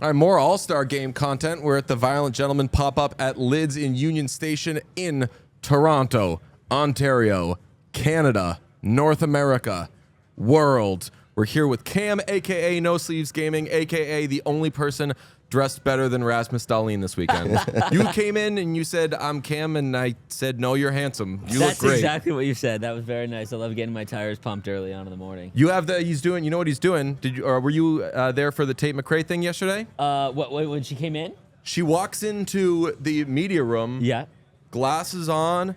All right, more All-Star Game content. We're at the Violent Gentleman pop-up at Lids in Union Station in Toronto, Ontario, Canada, North America, world. We're here with Cam, a.k.a. NoSleeves Gaming, a.k.a. the only person dressed better than Rasmus Dahlin this weekend. You came in and you said, I'm Cam, and I said, no, you're handsome. You look great. That's exactly what you said. That was very nice. I love getting my tires pumped early on in the morning. You have he's doing, you know what he's doing? Did you, or were you there for the Tate McRae thing yesterday? When she came in? She walks into the media room. Yeah. Glasses on.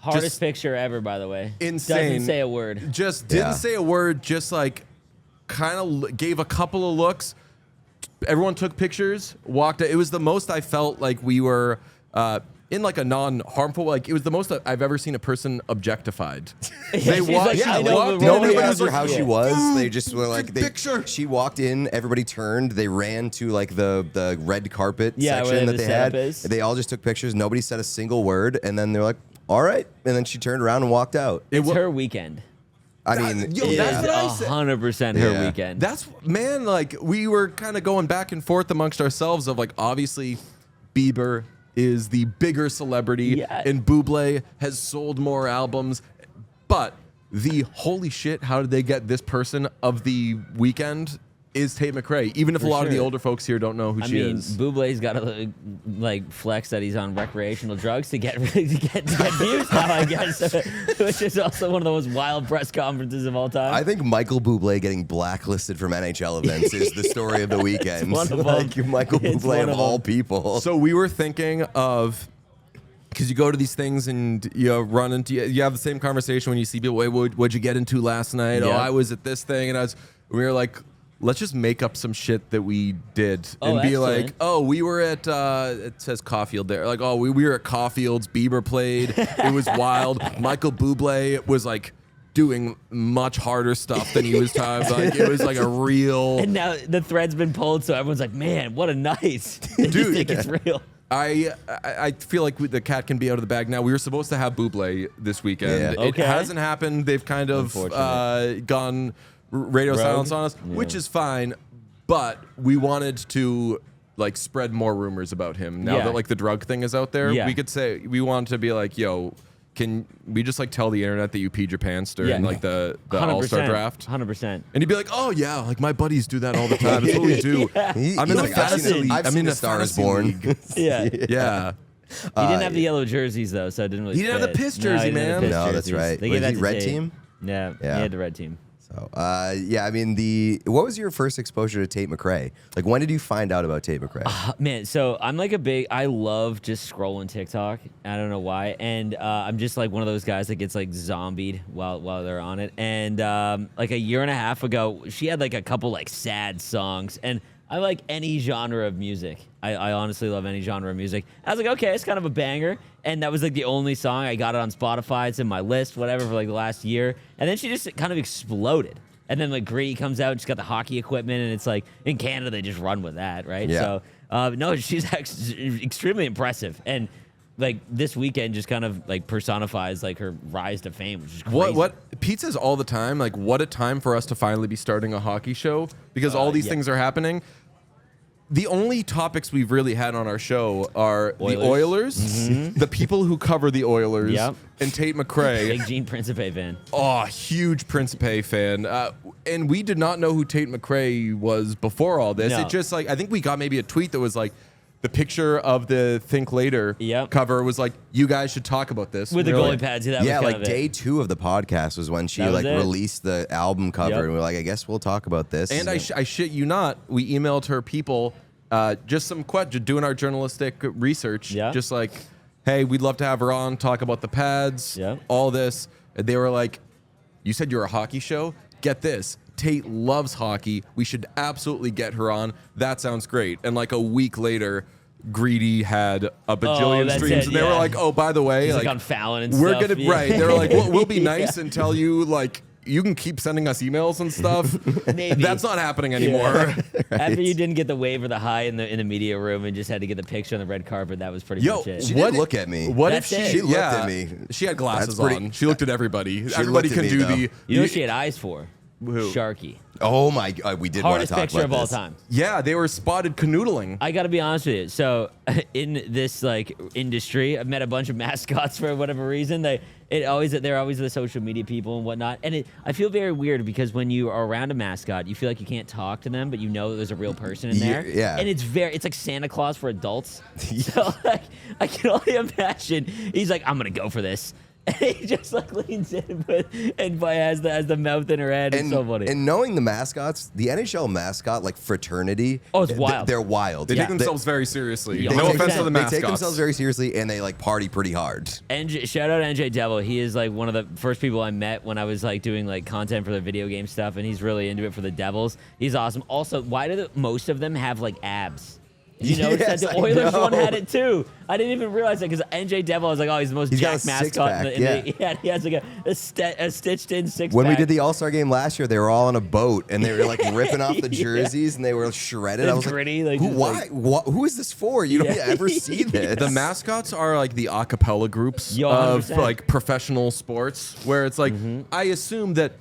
Hardest picture ever, by the way. Insane. Doesn't say a word. Just didn't say a word, just like kind of gave a couple of looks. Everyone took pictures, walked. It was the most I felt like we were in like a non-harmful, like it was the most I've ever seen a person objectified. They walked. Nobody asked her how she was. They just were like, picture. She walked in, everybody turned, they ran to like the red carpet section that they had. They all just took pictures. Nobody said a single word, and then they're like, all right. And then she turned around and walked out. It's her weekend. I mean, that's 100% her weekend. That's, man, like, we were kind of going back and forth amongst ourselves of, like, obviously, Bieber is the bigger celebrity, and Bublé has sold more albums, but the holy shit, how did they get this person of the weekend is Tate McRae, even if a lot of the older folks here don't know who she is. Bublé's got to like flex that he's on recreational drugs to get views now, I guess, which is also one of the most wild press conferences of all time. I think Michael Bublé getting blacklisted from NHL events is the story of the weekend. Like Michael Bublé of all people. So we were thinking of, because you go to these things and you run into, you have the same conversation when you see people, wait, what'd you get into last night? Oh, I was at this thing, and we were like, let's just make up some shit that we did and be like, oh, we were at, it says Caulfield there. Like, oh, we were at Caulfield's, Bieber played. It was wild. Michael Bublé was like doing much harder stuff than he was talking. Like, it was like a real. And now the thread's been pulled, so everyone's like, man, what a night. Dude, just think it's real. I feel like the cat can be out of the bag now. We were supposed to have Bublé this weekend. Yeah. It hasn't happened. They've kind of gone radio silence on us, which is fine, but we wanted to like spread more rumors about him now that like the drug thing is out there. We could say, we wanted to be like, yo, can we just like tell the internet that you peed your pants during like the All-Star draft? 100%. And you'd be like, oh yeah, like my buddies do that all the time. That's what we do. I'm in the fantasy league. I'm in the Star is Born. Yeah. He didn't have the yellow jerseys though, so it didn't really. He didn't have the piss jersey, man. No, that's right. They gave that to red Tate. team. Yeah, he had the red team. So, yeah, I mean, what was your first exposure to Tate McRae? Like, when did you find out about Tate McRae? Man, so I'm like I love just scrolling TikTok. I don't know why. And I'm just like one of those guys that gets like zombied while they're on it. And like a year and a half ago, she had like a couple like sad songs. And I like any genre of music. I honestly love any genre of music. I was like, okay, it's kind of a banger. And that was like the only song. I got it on Spotify. It's in my list, whatever, for like the last year. And then she just kind of exploded. And then like Greedy comes out. She's got the hockey equipment. And it's like in Canada, they just run with that, right? Yeah. So, no, she's actually extremely impressive. And like this weekend just kind of like personifies like her rise to fame, which is crazy. What Pete says all the time, like what a time for us to finally be starting a hockey show, because all these things are happening. The only topics we've really had on our show are the Oilers, the people who cover the Oilers, and Tate McCrae. Big Gene Principe fan. Oh, huge Principe fan. And we did not know who Tate McCrae was before all this. No. It just like, I think we got maybe a tweet that was like, the picture of the Think Later cover was like, you guys should talk about this. With the goalie pads. Yeah, like day 2 of the podcast was when she like released the album cover. And we're like, I guess we'll talk about this. And I shit you not, we emailed her people just some questions, doing our journalistic research. Just like, hey, we'd love to have her on, talk about the pads, all this. And they were like, you said you're a hockey show? Get this. Tate loves hockey. We should absolutely get her on. That sounds great. And like a week later, Greedy had a bajillion streams, and they were like, "Oh, by the way, she's like on Fallon and we're stuff. gonna right." They were like, "We'll be nice and tell you like you can keep sending us emails and stuff." Maybe that's not happening anymore. After you didn't get the wave or the high in the media room and just had to get the picture on the red carpet, that was pretty much it. She did look at me. What That's if she looked at me? She had glasses on. She looked at everybody. Everybody can do the. You know what she had eyes for? Who? Sharky. Oh my God, we did want to Hardest talk picture about of all this. time. Yeah, they were spotted canoodling. I got to be honest with you. So in this like industry, I've met a bunch of mascots for whatever reason. They're always the social media people and whatnot. And I feel very weird because when you are around a mascot, you feel like you can't talk to them, but you know that there's a real person in there. Yeah. And it's like Santa Claus for adults. So like I can only imagine he's like, I'm gonna go for this. And he just like leans in and has the mouth in her head. It's so funny. And knowing the mascots, the NHL mascot like fraternity. Oh, it's wild. They're wild. They take themselves very seriously. Yeah, No offense to the They mascots. take themselves very seriously, and they like party pretty hard. Shout out NJ Devil. He is like one of the first people I met when I was like doing like content for the video game stuff, and he's really into it for the Devils. He's awesome. Also, why do most of them have like abs? You know, Yes, the I Oilers know. one had it too. I didn't even realize that because NJ Devil, I was like, oh, he's the most He's got jacked a mascot. six-pack, He has like a stitched in six-pack. When we did the All-Star game last year, they were all on a boat, and they were like ripping off the jerseys, and they were shredded. It's I was gritty, like, like, who, just why? Who is this for? You don't ever see this. The mascots are like the a cappella groups Yo, of 100%. like professional sports, where it's like I assume that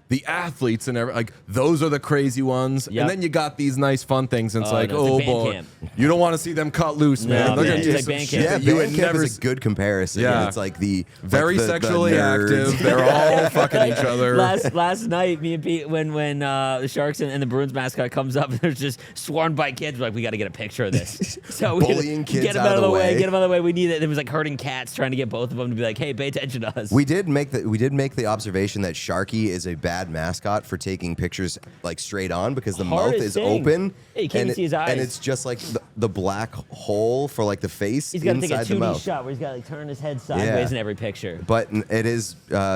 the athletes and like those are the crazy ones, Yep. and then you got these nice fun things, and it's Oh, like, no, it's oh like band boy, camp. you don't want to see them cut loose, No, man. They're man, gonna it's do like some band shit camp. Yeah, that you would band camp never. is a good comparison. Yeah. It's like the Very like the sexually nerds. active. They're all fucking each other. Last night, me and Pete, when the Sharks and the Bruins mascot comes up, they're just swarmed by kids. We're like, we got to get a picture of this. So we Bullying kids get them out of the way. Get them out of the way. We need it. It was like herding cats, trying to get both of them to be like, hey, pay attention to us. We did make the observation that Sharky is a bad mascot for taking pictures like straight on because the mouth Hardest is thing. open. Yeah, you can't even see his eyes. And it's just like the black hole for like the face He's got to take a inside the 2D mouth. shot where he's got to like turn his head sideways Yeah. in every picture. But it is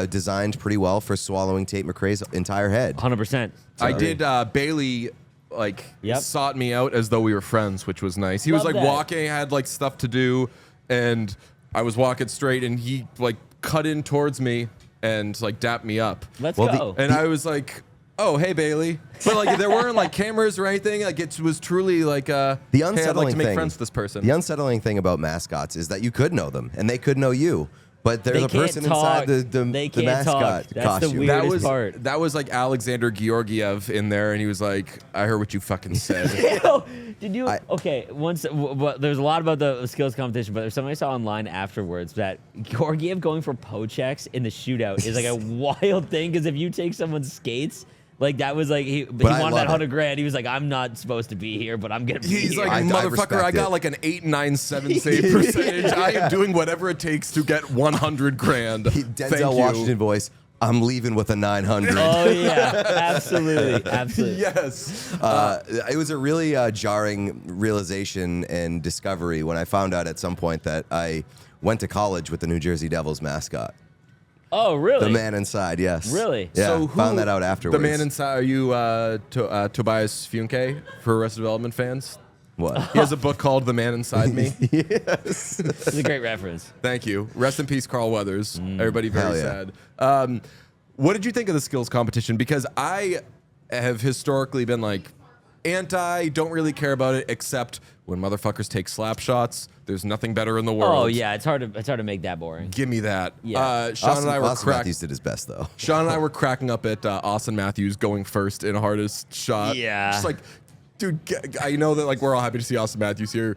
designed pretty well for swallowing Tate McRae's entire head. 100%. I did Bailey like Yep. sought me out as though we were friends, which was nice. He was Love like that. walking, had like stuff to do, and I was walking straight, and he like cut in towards me and like dapped me up. Let's Well, go. And I was like, "Oh, hey, Bailey!" But like, there weren't like cameras or anything. Like, it was truly like The hey, I'd unsettling like to make thing. friends with this person. The unsettling thing about mascots is that you could know them and they could know you, but there's They a can't person talk. inside the They can't mascot talk. That's the costume. weird- that weirdest was part. that was like Alexander Georgiev in there, and he was like, "I heard what you fucking said." Yo, did you? Okay, once there's a lot about the skills competition, but there's something I saw online afterwards that Georgiev going for pochecks in the shootout is like a wild thing because if you take someone's skates. Like that was like he I wanted love that it. 100 grand. He was like, I'm not supposed to be here, but I'm gonna be He's here. like, I motherfucker, respect I got it. like an 897 save percentage. I am doing whatever it takes to get 100 grand. Thank Denzel you. Washington voice. I'm leaving with a 900. Oh yeah, absolutely, absolutely. Yes. It was a really jarring realization and discovery when I found out at some point that I went to college with the New Jersey Devils mascot. Oh really? The man inside, yes. Really? Yeah, So found that out afterwards. The man inside. Are you Tobias Funke for Arrested Development fans? What? He has a book called The Man Inside Me. It's a great reference. Thank you. Rest in peace, Carl Weathers. Everybody Hell very yeah. sad. What did you think of the skills competition? Because I have historically been like don't really care about it, except when motherfuckers take slap shots. There's nothing better in the world. Oh yeah, it's hard to make that boring. Give me that. Yeah. Sean and I were Austin Matthews did his best, though. Sean and I were cracking up at Austin Matthews going first in hardest shot. Yeah. Just like, dude, I know that like we're all happy to see Austin Matthews here.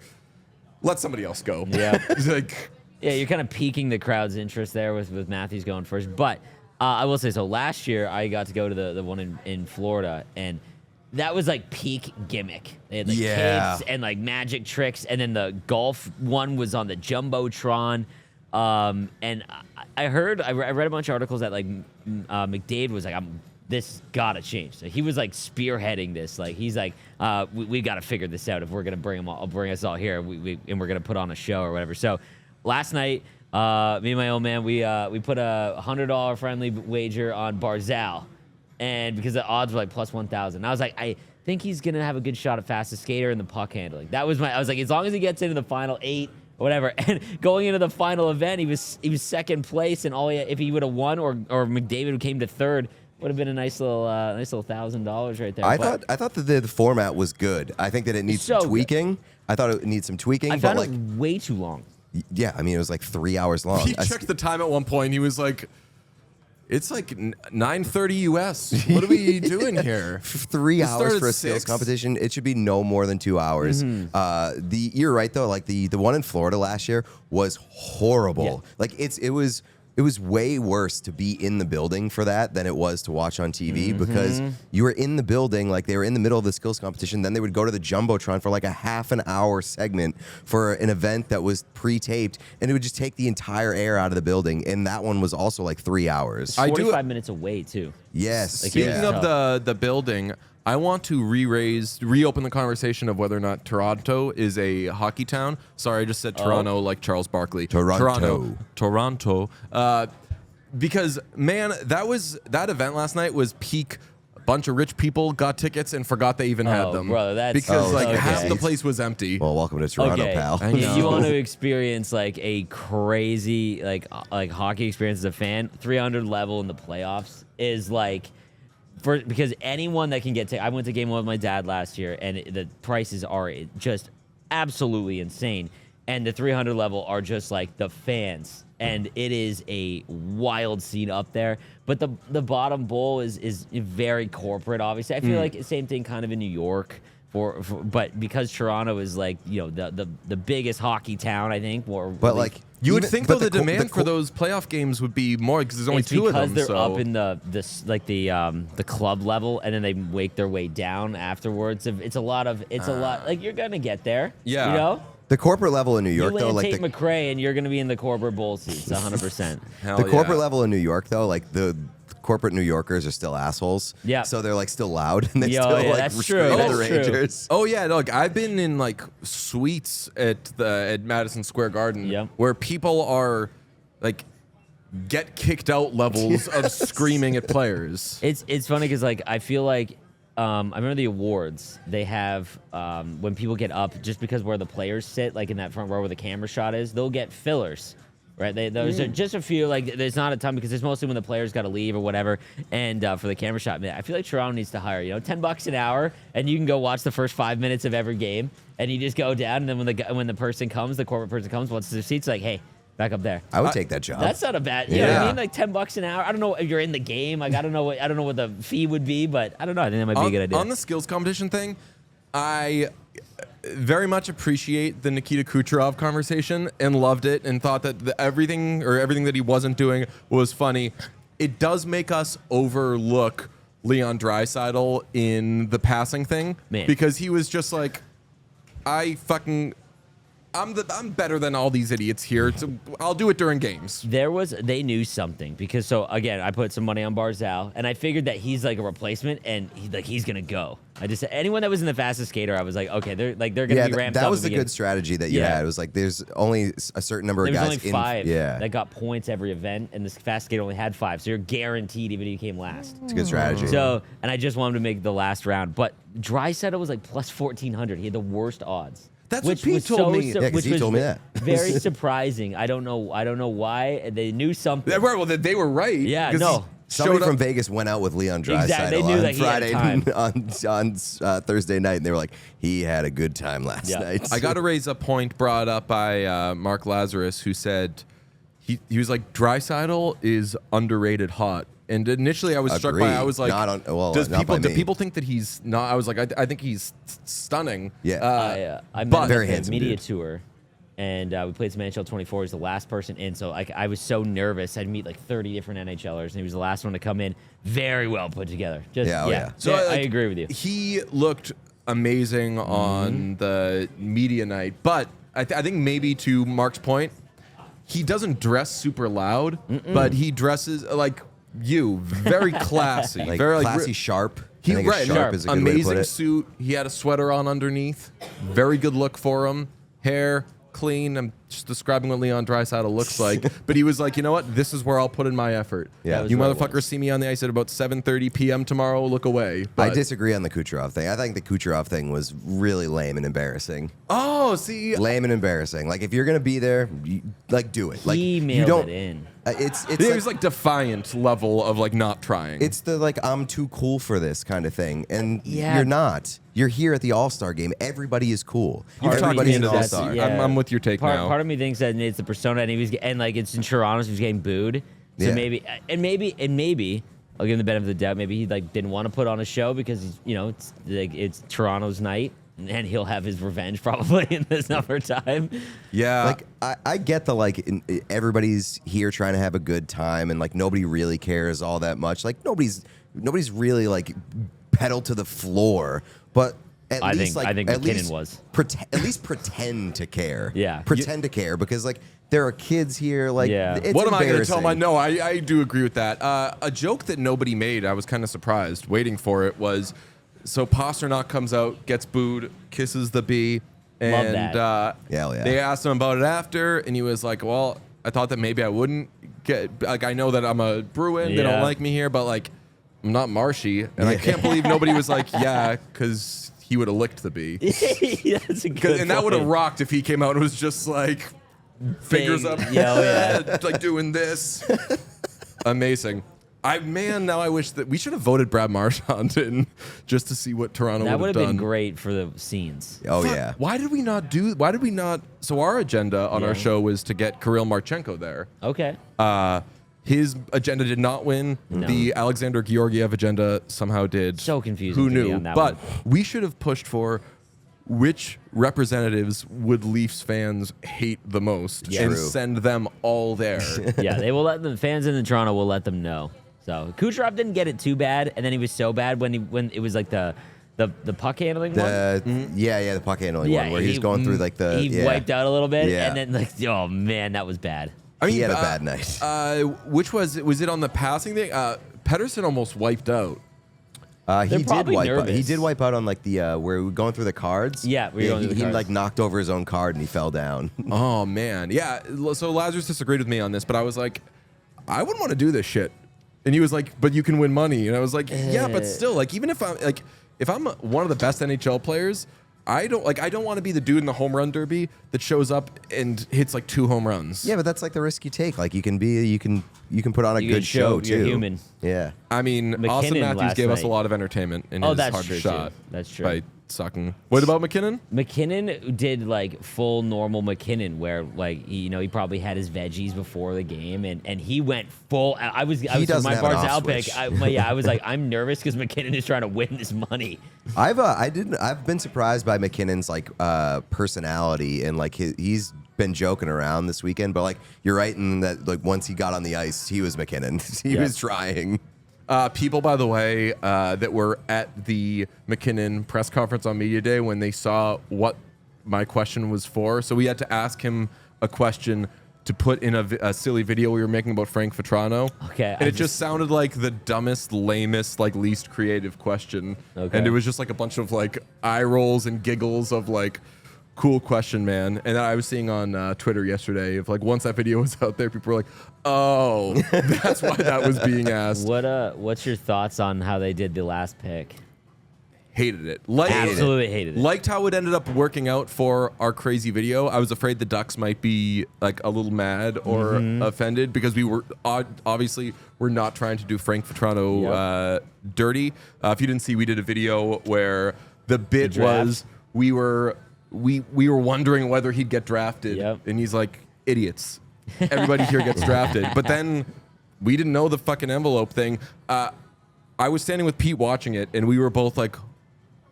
Let somebody else go. Yeah. It's like, Yeah, you're kind of piquing the crowd's interest there with Matthews going first. But I will say, so last year I got to go to the one in Florida, and that was like peak gimmick. They had like Yeah. kids and like magic tricks, and then the golf one was on the Jumbotron. And I read a bunch of articles that like McDade was like, this gotta change. So he was like spearheading this. Like he's like, we got to figure this out if we're gonna bring us all here. And we're gonna put on a show or whatever. So last night, me and my old man, we put a $100 friendly wager on Barzal, and because the odds were like plus 1,000, I was like, I think he's gonna have a good shot at fastest skater and the puck handling. I was like, as long as he gets into the final 8. Whatever. And going into the final event, he was second place, and if he would have won or McDavid came to third, would have been a nice little $1,000 right there. I thought that the format was good. I think that it needs So some tweaking. I thought it needs some tweaking. I but found like, it way too long. yeah, I mean, it was like 3 hours long. he checked the time at one point. He was like, It's like 9:30 US. What are we doing here? 3 hours for a skills competition. It should be no more than 2 hours. You're right though. Like the one in Florida last year was horrible. Yeah. Like it was way worse to be in the building for that than it was to watch on TV because you were in the building, like they were in the middle of the skills competition. Then they would go to the Jumbotron for like a half an hour segment for an event that was pre-taped, and it would just take the entire air out of the building. And that one was also like 3 hours. 45 minutes away too. Yes. Like, speaking of the building, I want to reopen the conversation of whether or not Toronto is a hockey town. Sorry, I just said Toronto like Charles Barkley. Toronto. Because man, that event last night was peak. A bunch of rich people got tickets and forgot they even had them. Brother, that's because half the place was empty. Well, welcome to Toronto, pal. You want to experience like a crazy like hockey experience as a fan? 300 level in the playoffs is like. Because anyone that can get I went to game one with my dad last year, and the prices are just absolutely insane. And the 300 level are just like the fans, and it is a wild scene up there. But the bottom bowl is very corporate. Obviously, I feel like the same thing kind of in New York. But because Toronto is like the biggest hockey town, I think. But like. You would think though the demand for those playoff games would be more because there's only two of them. Because they're up in the club level, and then they make their way down afterwards. It's a lot. Like you're gonna get there. Yeah. You know. The corporate level in New York, though, like Tate McRae, and you're gonna be in the corporate bowl seats, 100%. The corporate level in New York, though, like the corporate New Yorkers are still assholes. Yeah. So they're like still loud and they still like scream at the Rangers. Oh yeah, look, I've been in like suites at Madison Square Garden where people are like get kicked out levels of screaming at players. It's funny because like I feel like I remember the awards they have when people get up just because where the players sit, like in that front row where the camera shot is, they'll get fillers. Right, there's just a few, like there's not a ton because it's mostly when the players got to leave or whatever. And for the camera shot, man, I feel like Toronto needs to hire $10 an hour, and you can go watch the first 5 minutes of every game, and you just go down, and then when the person comes, the corporate person comes, wants their seats, like, hey, back up there. I would take that job. That's not a bad. You know what I mean? Like $10 an hour. I don't know if you're in the game. Like I don't know what the fee would be, but I don't know. I think that might be a good idea. On the skills competition thing, I very much appreciate the Nikita Kucherov conversation and loved it and thought that everything that he wasn't doing was funny. It does make us overlook Leon Draisaitl in the passing thing because he was just like, I'm better than all these idiots here. So I'll do it during games. They knew something because again, I put some money on Barzal and I figured that he's like a replacement and he's gonna go. I just anyone that was in the fastest skater, I was like, okay, they're gonna be ramped up. That was the good strategy that you had. It was like there's only a certain number of guys. There was only 5 that got points every event, and this fast skater only had 5, so you're guaranteed even if you came last. It's a good strategy. So, and I just wanted to make the last round, but Draisaitl was like plus 1400. He had the worst odds. That's what Pete told me. Which he told me that. Very surprising. I don't know why. They knew something. Well, they were right. Yeah, no. Somebody from Vegas went out with Leon Draisaitl on Friday on Thursday night, and they were like, he had a good time last night. I got to raise a point brought up by Mark Lazarus, who said he was like, Draisaitl is underrated hot. And initially, I was struck by. I was like, do people think that he's not? I was like, I think he's stunning. Yeah, I met him at a media tour, and we played some NHL 24. He was the last person in, so like I was so nervous. I'd meet like 30 different NHLers, and he was the last one to come in. Very well put together. So I agree with you. He looked amazing on the media night, but I think maybe to Mark's point, he doesn't dress super loud, but he dresses like. Very classy, like very classy, sharp. Sharp is a good amazing way to put it. suit. He had a sweater on underneath. Very good look for him. Hair clean. I'm just describing what Leon Draisaitl looks like. But he was like, you know what? This is where I'll put in my effort. Yeah, you motherfuckers see me on the ice at about 7:30 p.m. tomorrow. Look away. But I disagree on the Kucherov thing. I think the Kucherov thing was really lame and embarrassing. Oh, see, lame and embarrassing. Like if you're gonna be there, do it. Like he mailed it in. It was like defiant level of like not trying. It's the like I'm too cool for this kind of thing, and you're not. You're here at the All-Star game. Everybody is cool. Everybody's an All-Star. I'm with your take now. Part of me thinks that it's the persona, and like it's in Toronto, so he's getting booed. So Yeah. maybe I'll give him the benefit of the doubt. Maybe he like didn't want to put on a show because he's, it's Toronto's night, and he'll have his revenge probably in this summertime. Yeah. Like I get the everybody's here trying to have a good time, and like nobody really cares all that much. Like nobody's really like pedal to the floor, but I think McKinnon was. At least pretend to care. Yeah. Pretend to care, because like there are kids here. Like, it's what am I going to tell embarrassing. No, I do agree with that. A joke that nobody made, I was kind of surprised waiting for it, was so Pasternak comes out, gets booed, kisses the bee, and Love that. Yeah. They asked him about it after, and he was like, well, I thought that maybe I wouldn't get, like, I know that I'm a Bruin, they don't like me here, but like, I'm not Marshy, and I can't believe nobody was like, yeah, because he would have licked the bee. That's a good And that would have point. rocked if he came out and was just like, fingers up, like doing this. Amazing. Now I wish that we should have voted Brad Marchand in just to see what Toronto That would would have have been done. great for the scenes. Oh yeah. Why did we not? So our agenda on our show was to get Kirill Marchenko there. Okay. His agenda did not win. No. The Alexander Georgiev agenda somehow did. So confusing Who to me knew? on that But one. we should have pushed for which representatives would Leafs fans hate the most and True. send them all there. Yeah, they will let the fans in Toronto will let them know. So Kucherov didn't get it too bad, and then he was so bad when it was like the puck handling one. The puck handling one where he's going through like he wiped out a little bit, Yeah. and then like, oh man, that was bad. I mean, He had a bad night. Which was it on the passing thing? Pedersen almost wiped out. He did probably wipe out. nervous. He did wipe out on like the where we were going through the cards. Yeah, we were going through the he cards. like knocked over his own card and he fell down. Oh man, yeah. So Lazarus disagreed with me on this, but I was like, I wouldn't want to do this shit. And he was like, but you can win money. And I was like, yeah, but still, like, even if I'm one of the best NHL players, I don't want to be the dude in the home run derby that shows up and hits like 2 home runs. Yeah, but that's like the risk you take. Like you can put on a You good can show show you're too. human. Yeah. I mean, McKinnon Austin Matthews last gave us a night. lot of entertainment in Oh, his that's hard true, shot. too. That's true. By sucking. What about McKinnon? McKinnon did like full normal McKinnon, where like he probably had his veggies before the game, and he went full. I was doesn't my have an Barzal off pick. switch. I was like, I'm nervous because McKinnon is trying to win this money. I've been surprised by McKinnon's like personality, and like he's been joking around this weekend, but like you're right in that like once he got on the ice, he was McKinnon. He was trying. People, by the way, that were at the McKinnon press conference on Media Day when they saw what my question was for. So we had to ask him a question to put in a silly video we were making about Frank Vetrano. Okay, And it just sounded like the dumbest, lamest, like least creative question. Okay. And it was just like a bunch of like eye rolls and giggles of like, cool question, man. And I was seeing on Twitter yesterday, if like once that video was out there, people were like, oh, that's why that was being asked. What's your thoughts on how they did the last pick? Hated it. Absolutely hated it. Liked how it ended up working out for our crazy video. I was afraid the Ducks might be like a little mad or offended because we were obviously we're not trying to do Frank Vetrano dirty. If you didn't see, we did a video where the bit was we were wondering whether he'd get drafted, and he's like, idiots. Everybody here gets drafted. But then we didn't know the fucking envelope thing. I was standing with Pete watching it, and we were both like,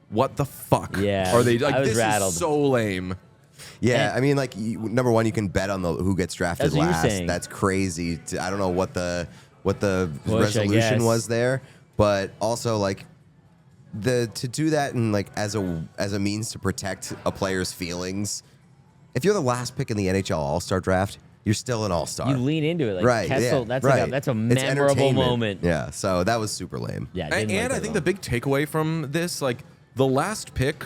what the fuck are they like? I was This rattled. is so lame. Yeah, And- I mean, like number one, you can bet on who gets drafted That's what you're last. saying. That's crazy. I don't know what the I resolution guess. was there, but also like to do that and like as a means to protect a player's feelings. If you're the last pick in the NHL All-Star draft, you're still an All-Star. You lean into it, like right? Kessel. Yeah, That's right. like that's a It's memorable entertainment. moment. Yeah, so that was super lame. Yeah, And, didn't like I it think at the all. big takeaway from this, like the last pick,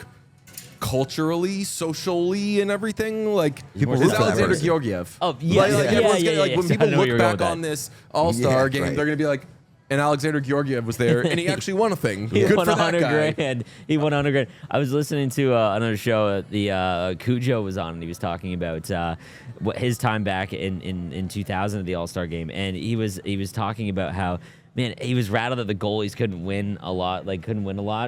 culturally, socially, and everything, like People is root for that Alexander person. Georgiev. Oh, yeah, like, yeah, everyone's yeah, gonna, like yeah, when yeah. people I know where look you're going back with on that. this All-Star Yeah, game, right. they're gonna be like, and Alexander Georgiev was there, and he actually won a thing. He Good won for that 100 guy. grand. He won 100 grand. I was listening to another show. The Cujo was on, and he was talking about his time back in 2000 at the All-Star game, and he was talking about how man, he was rattled that the goalies couldn't win a lot,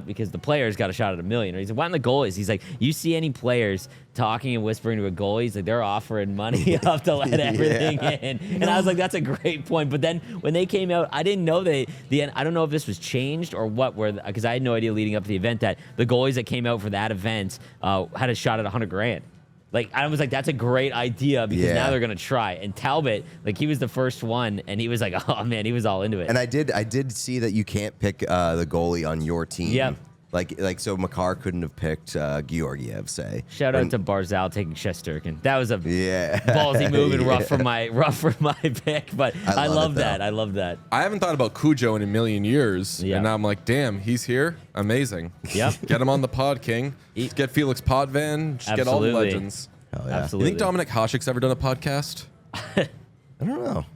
because the players got a shot at $1 million. He said, why not the goalies? He's like, you see any players talking and whispering to a goalie? He's like, they're offering money up to let everything in. And I was like, that's a great point. But then when they came out, I didn't know I don't know if this was changed or what, because I had no idea leading up to the event that the goalies that came out for that event had a shot at $100,000. Like, I was like, that's a great idea because now they're going to try. And Talbot, like, he was the first one, and he was like, oh, man, he was all into it. And I did see that you can't pick the goalie on your team. Yep. Like so McCarr couldn't have picked Georgiev, say. Shout out to Barzal taking Shesterkin. That was a ballsy move and rough for my pick, but I love that. I love that. I haven't thought about Cujo in a million years, and now I'm like, damn, he's here. Amazing. Yep. Get him on the Pod King. Just get Felix Potvin. Just get all the legends. Hell yeah. Absolutely. You think Dominic Hasek's ever done a podcast? I don't know.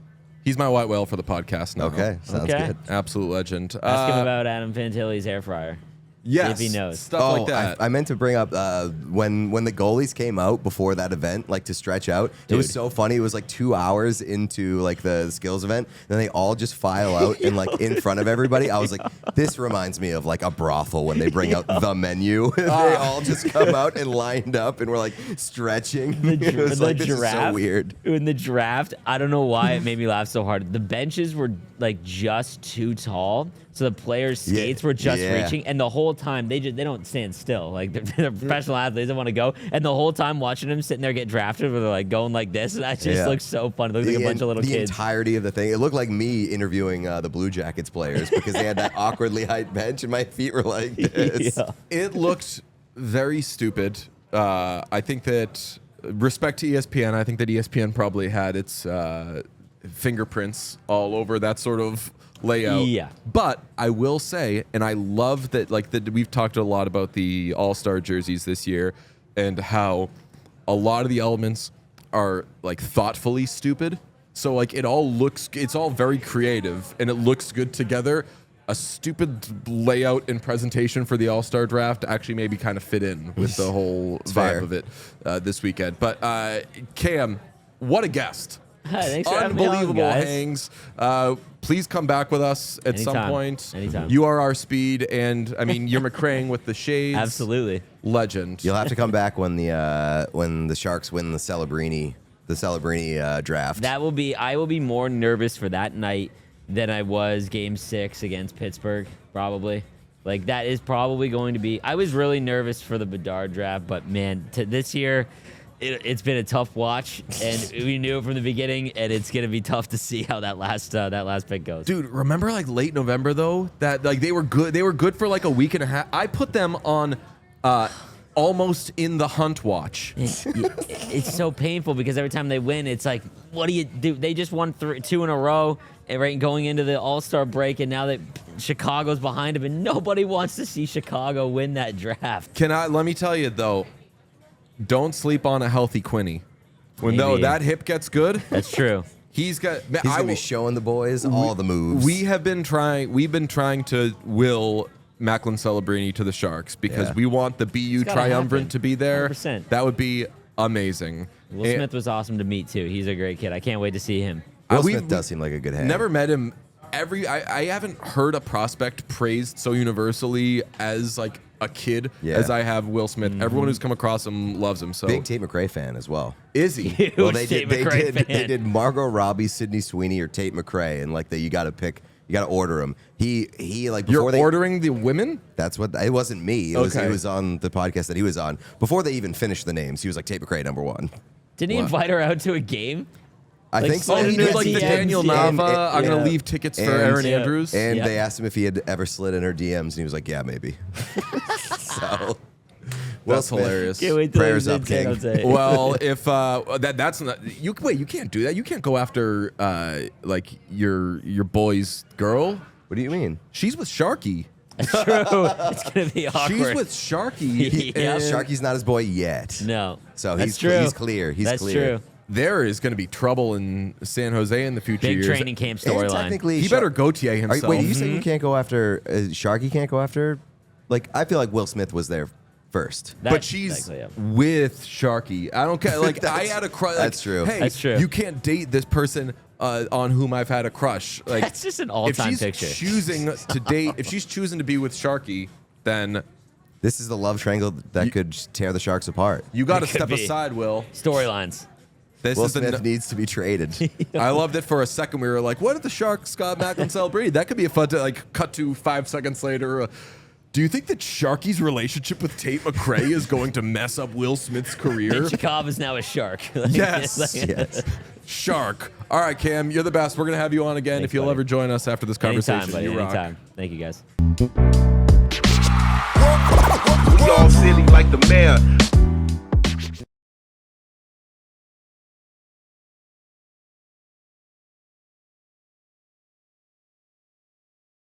He's my white whale for the podcast now. Okay, sounds good. Absolute legend. Ask him about Adam Fantilli's air fryer. Yes, if he knows. Stuff like that. I meant to bring up when the goalies came out before that event, like to stretch out. It was so funny. It was like 2 hours into like the skills event, and they all just file out and like in front of everybody. I was like, this reminds me of like a brothel when they bring out the menu. They all just come out and lined up, and we're like stretching. It was like, this is so weird. In the draft, I don't know why it made me laugh so hard. The benches were like just too tall. So the players' skates were just reaching, and the whole time they don't stand still. Like they're professional athletes, they want to go, and the whole time watching them sitting there get drafted, where they're like going like this, and that just looks so fun. It looks like a bunch of little kids. The entirety of the thing, it looked like me interviewing the Blue Jackets players because they had that awkwardly high bench, and my feet were like this. It looked very stupid. I think that respect to ESPN, I think that ESPN probably had its fingerprints all over that sort of layout. Yeah. But I will say, and I love that, we've talked a lot about the All-Star jerseys this year and how a lot of the elements are like thoughtfully stupid. So like it's all very creative and it looks good together. A stupid layout and presentation for the All-Star draft actually maybe kind of fit in with the whole vibe of it this weekend. But Cam, what a guest. Thanks for having me on, Unbelievable guys. hangs. Please come back with us at some point. Anytime. You are our speed, and I mean you're McCrae with the shades. Absolutely. Legend. You'll have to come back when the Sharks win the Celebrini draft. I will be more nervous for that night than I was Game 6 against Pittsburgh, probably. Like that is probably going to be. I was really nervous for the Bedard draft, but man, this year. It's been a tough watch, and we knew it from the beginning, and it's gonna be tough to see how that last pick goes. Dude, remember like late November though? That like they were good. They were good for like a week and a half. I put them on almost in the hunt watch. It's so painful because every time they win, it's like, what do you do? They just won 2 in a row, right, going into the All-Star break, and now that Chicago's behind them, and nobody wants to see Chicago win that draft. Let me tell you though. Don't sleep on a healthy Quinny. Though that hip gets good, that's true. He's gonna be showing the boys all the moves. We've been trying to will Macklin Celebrini to the Sharks because we want the BU triumvirate to be there. 100%. That would be amazing. Will Smith was awesome to meet too. He's a great kid. I can't wait to see him. Will Smith does seem like a good hand. Never met him. I haven't heard a prospect praised so universally as like a kid as I have Will Smith. Everyone who's come across him loves him. So big Tate McRae fan as well. Is he? Well, they did Margot Robbie, Sydney Sweeney, or Tate McRae, and like you got to pick. You got to order him. He like before You're ordering the women. That's what it wasn't me. It was on the podcast that he was on before they even finished the names. He was like Tate McRae #1. Didn't he invite her out to a game? I think so. He did like the Daniel Nava. I'm gonna leave tickets for Aaron Andrews. And they asked him if he had ever slid in her DMs, and he was like, "Yeah, maybe." So that's hilarious. Prayers up, King. Well, if that's not you. Wait, you can't do that. You can't go after like your boy's girl. What do you mean? She's with Sharky. That's true. It's gonna be awkward. She's with Sharky. Sharky's not his boy yet. No. So he's clear. He's That's clear. true. There is going to be trouble in San Jose in the future Big years. training camp storyline. He better Gautier himself. Wait, you saying you can't go after Sharky? Can't go after? Like, I feel like Will Smith was there first. But she's with Sharky. I don't care. Like, I had a crush. That's true. Hey, That's true. You can't date this person on whom I've had a crush. Like, That's just an all-time picture. If she's choosing to date, if she's choosing to be with Sharky, then This is the love triangle that could tear the Sharks apart. you got to It could step be. aside, Will. Storylines. This Will is Smith needs to be traded. I loved it for a second. We were like, what if the Sharks got Mac and Cell breed? That could be a fun to like cut to 5 seconds later. Do you think that Sharky's relationship with Tate McCrae is going to mess up Will Smith's career? Chikov is now a shark. Yes. Yes. Shark. All right, Cam, you're the best. We're going to have you on again. Thanks, if you'll buddy. ever join us after this conversation. Anytime, buddy. You rock. Anytime. Thank you, guys. We all silly like the mayor.